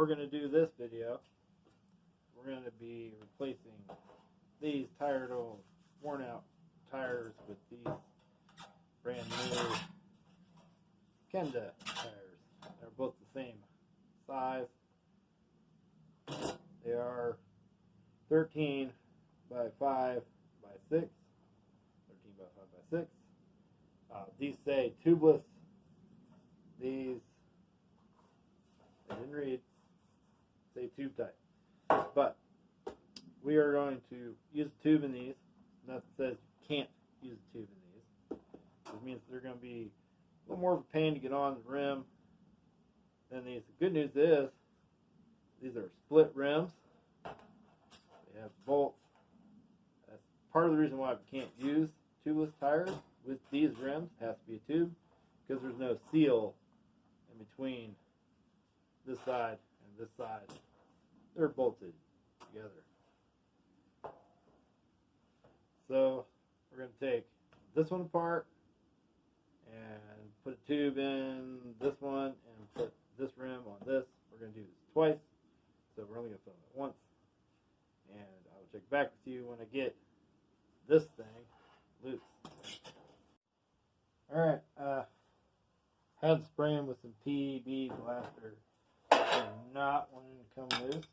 we're going to do this video, we're going to be replacing these tired old worn out tires with these brand new Kenda tires. They're both the same size. They are 13 by 5 by 6. 13 by 5 by 6. These say tubeless. These, I didn't read, say tube type. But we are going to use a tube in these. Nothing says you can't use a tube in these. It means they're going to be a little more of a pain to get on the rim than these. The good news is these are split rims. They have bolts. That's part of the reason why we can't use tubeless tires with these rims. It has to be a tube because there's no seal in between this side and this side. They're bolted together. So we're going to take this one apart and put a tube in this one and put this rim on this. We're going to do this twice, so we're only going to film it once. And I will check back with you when I get this thing loose. Alright, had to spray them with some PB blaster. They're not wanting to come loose.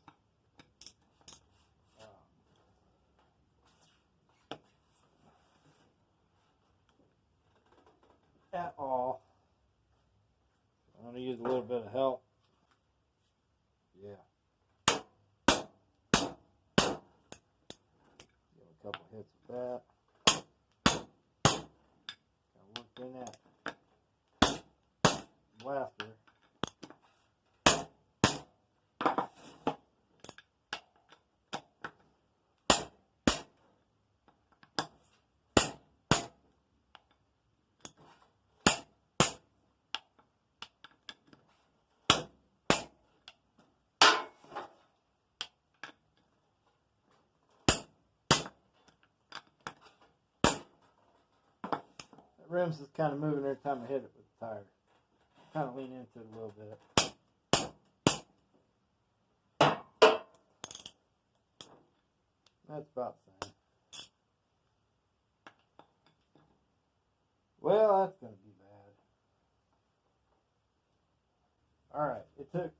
At all. I'm going to use a little bit of help. Yeah. Give a couple hits with that. Got to work in that blaster. Rim's just kind of moving every time I hit it with the tire. Kind of lean into it a little bit. That's about the same. Well, that's going to be bad. Alright, it took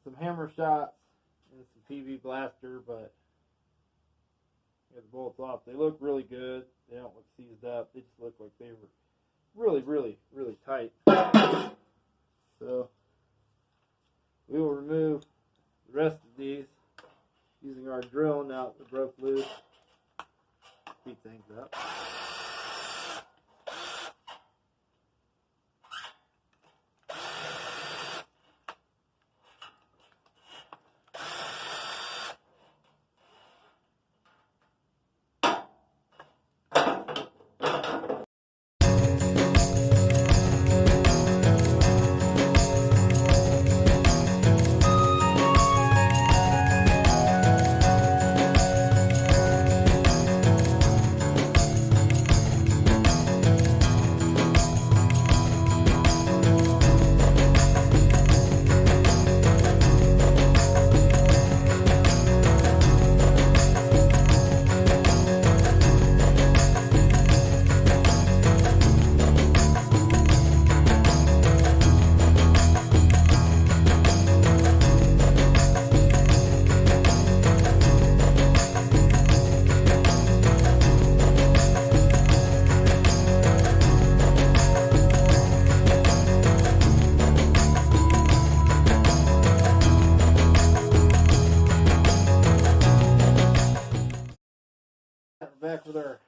some hammer shots and some PV blaster, but get the bolts off. They look really good. They don't look seized up. They just look like they were really, really, really tight. So we will remove the rest of these using our drill now that they broke loose. Speed things up. Back with our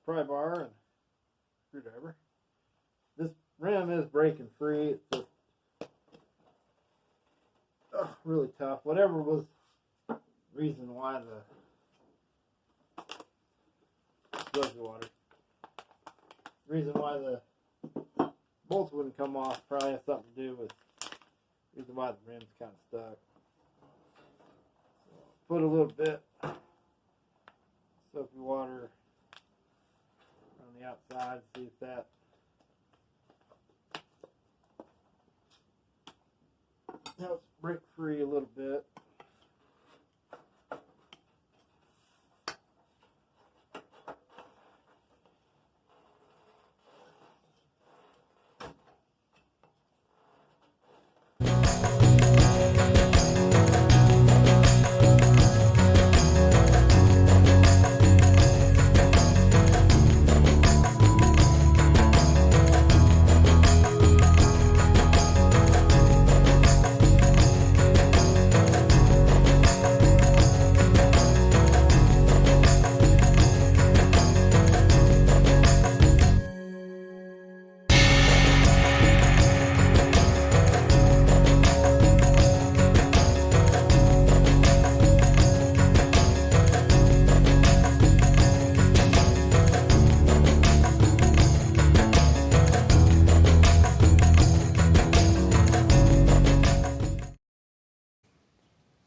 pry bar and screwdriver. This rim is breaking free. It's just really tough. Whatever was the reason why the bolts wouldn't come off probably has something to do with the reason why the rim's kind of stuck. So put a little bit soapy water on the outside, see if that helps break free a little bit.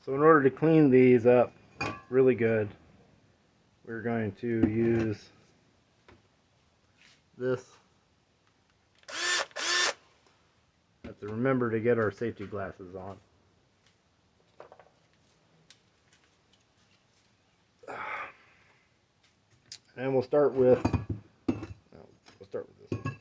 So in order to clean these up really good, we're going to use this. Have to remember to get our safety glasses on. And we'll start with this one.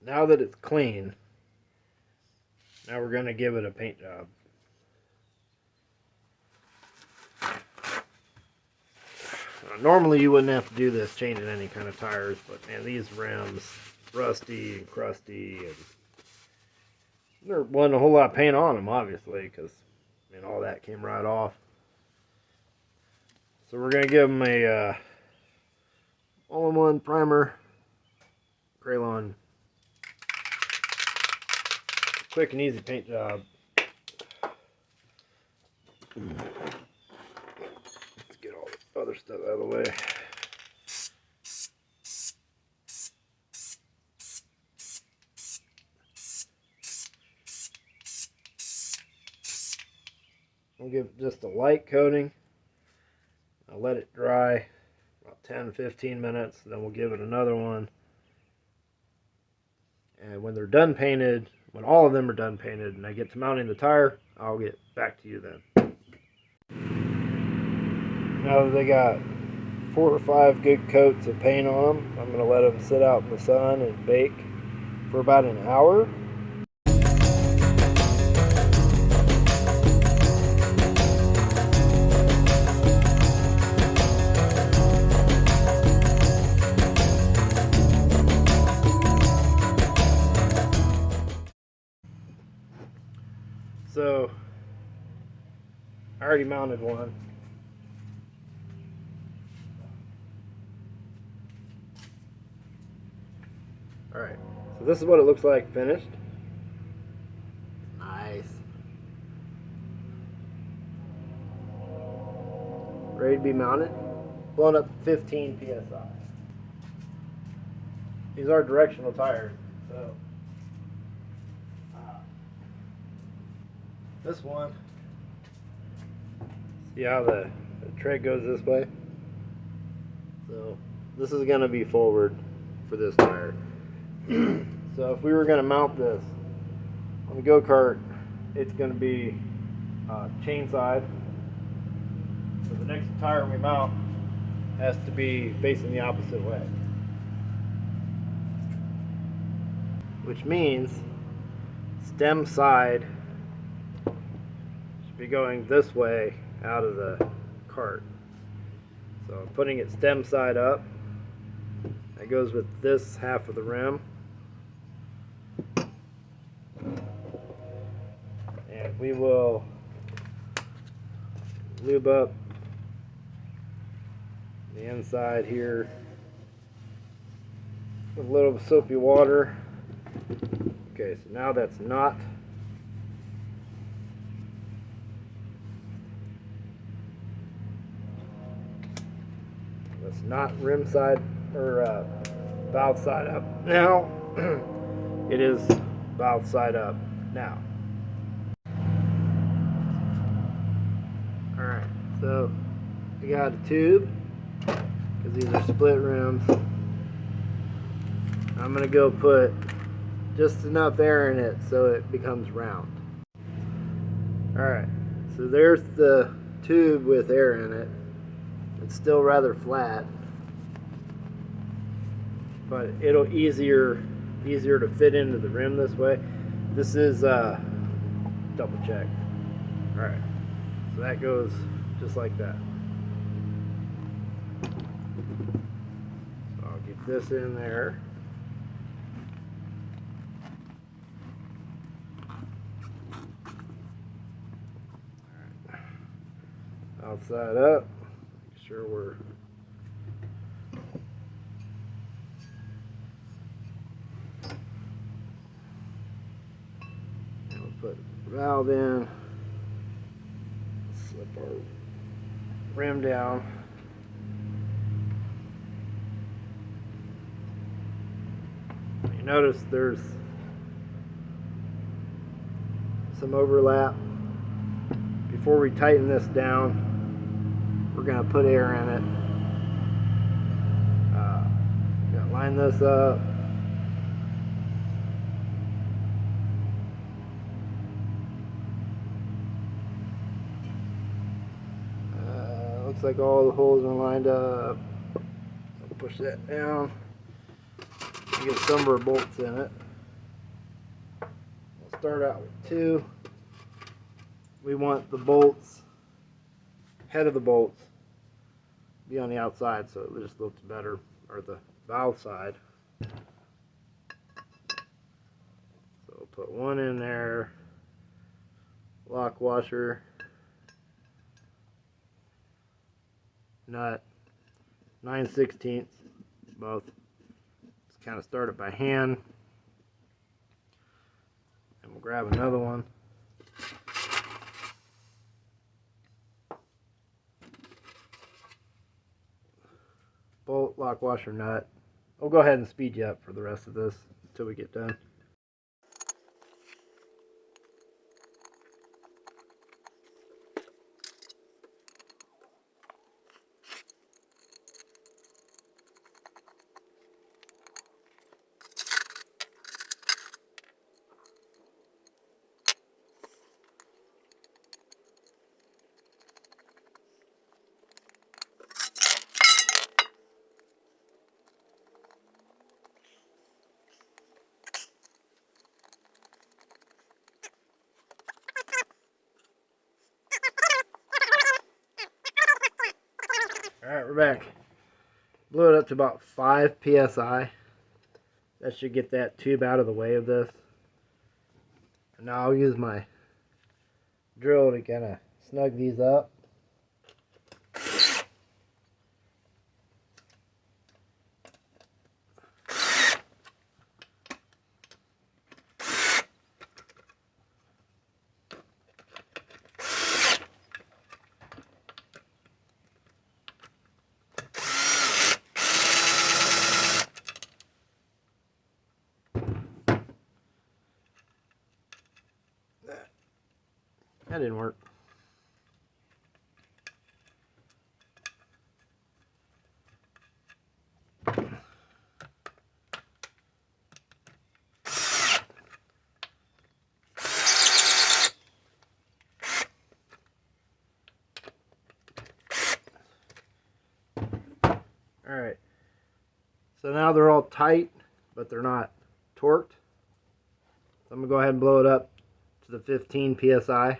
now that it's clean, now we're going to give it a paint job. Normally you wouldn't have to do this changing any kind of tires, but man, these rims, rusty and crusty, and there wasn't a whole lot of paint on them, obviously, because all that came right off. So we're going to give them a all-in-one primer, Kraylon, quick and easy paint job. Let's get all the other stuff out of the way. We'll give it just a light coating. I'll let it dry about 10-15 minutes, then we'll give it another one. And when they're done painted, when all of them are done painted and I get to mounting the tire, I'll get back to you then. Now that they got 4 or 5 good coats of paint on them, I'm going to let them sit out in the sun and bake for about an hour. So, I already mounted one. Alright, so this is what it looks like finished. Nice. Ready to be mounted. Blowing up to 15 psi. These are directional tires, so this one, see how the tread goes this way? So this is going to be forward for this tire. So if we were going to mount this on the go-kart, it's going to be chain side. So the next tire we mount has to be facing the opposite way. Which means stem side should be going this way out of the cart. So putting it stem side up, that goes with this half of the rim. And we will lube up the inside here with a little soapy water. Okay, so now that's not rim side or valve side up now. It is valve side up now. Alright, so we got a tube because these are split rims. I'm going to go put just enough air in it so it becomes round. Alright, so there's the tube with air in it. It's still rather flat, but it'll easier to fit into the rim this way. This is double check. Alright, so that goes just like that. So I'll get this in there. Alright, outside up. Make sure we're put the valve in, slip our rim down. You notice there's some overlap. Before we tighten this down, we're going to put air in it. Gonna line this up. Looks like all the holes are lined up. I'll push that down. Get some of our bolts in it. start out with 2. We want the bolts, head of the bolts, be on the outside so it just looks better, or the valve side. So we'll put 1 in there, lock washer, nut, 9/16 both. Just kind of start it by hand, and we'll grab another one. Bolt, lock washer, nut. I'll go ahead and speed you up for the rest of this until we get done. Alright, we're back. Blew it up to about 5 psi. That should get that tube out of the way of this. And now I'll use my drill to kind of snug these up. That didn't work. Alright, so now they're all tight, but they're not torqued. So I'm going to go ahead and blow it up to the 15 psi.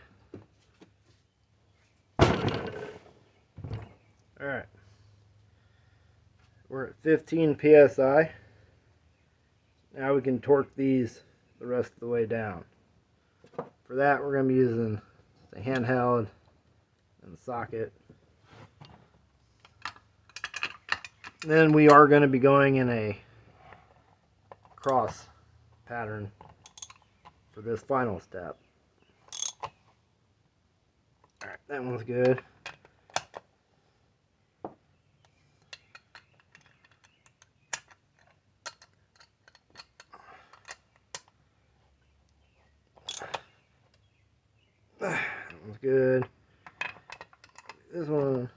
Alright, we're at 15 psi. Now we can torque these the rest of the way down. For that, we're going to be using the handheld and the socket. Then we are going to be going in a cross pattern for this final step. Alright, that one's good. That one's good. This one.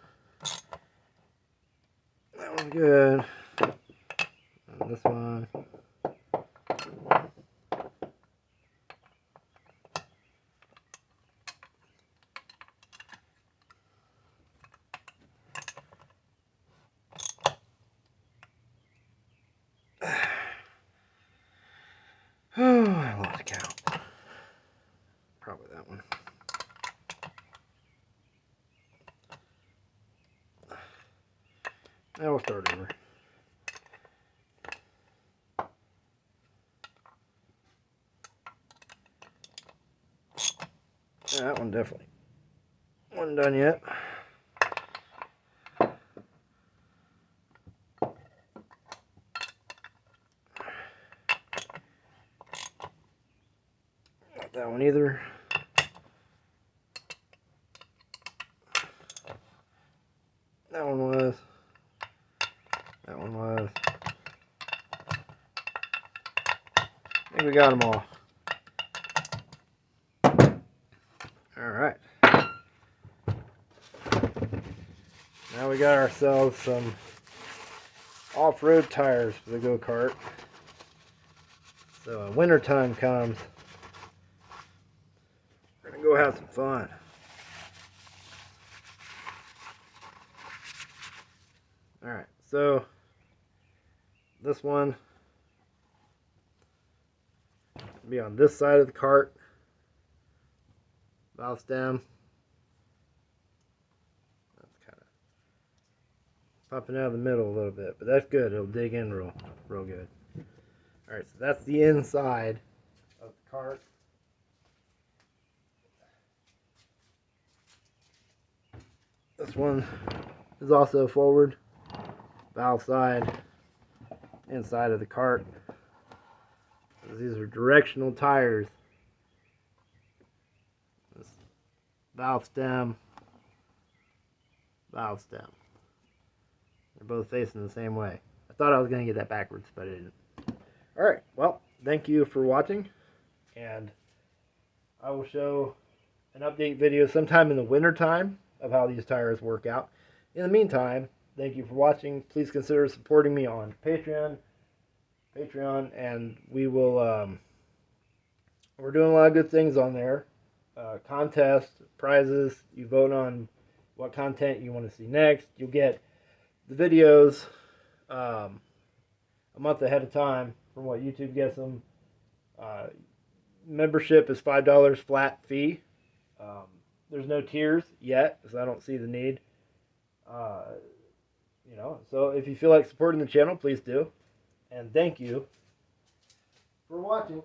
That one's good. And this one. Oh, I lost count. Probably that one. Now we'll start over. Yeah, that one definitely wasn't done yet. Not that one either. That one was. That one was. I think we got them all. Alright. Now we got ourselves some off-road tires for the go-kart. So when winter time comes, we're going to go have some fun. Alright, so this one, be on this side of the cart. Valve stem. That's kind of popping out of the middle a little bit, but that's good. It'll dig in real good. Alright, so that's the inside of the cart. This one is also forward. Valve side, inside of the cart. These are directional tires. This valve stem, valve stem. They're both facing the same way. I thought I was going to get that backwards, but I didn't. Alright, well, thank you for watching, and I will show an update video sometime in the winter time of how these tires work out. In the meantime, thank you for watching. Please consider supporting me on Patreon, and we will, we're doing a lot of good things on there. Contests, prizes, you vote on what content you want to see next. You'll get the videos a month ahead of time from what YouTube gets them. Membership is $5 flat fee. There's no tiers yet, because I don't see the need. You know, so if you feel like supporting the channel, please do. And thank you for watching.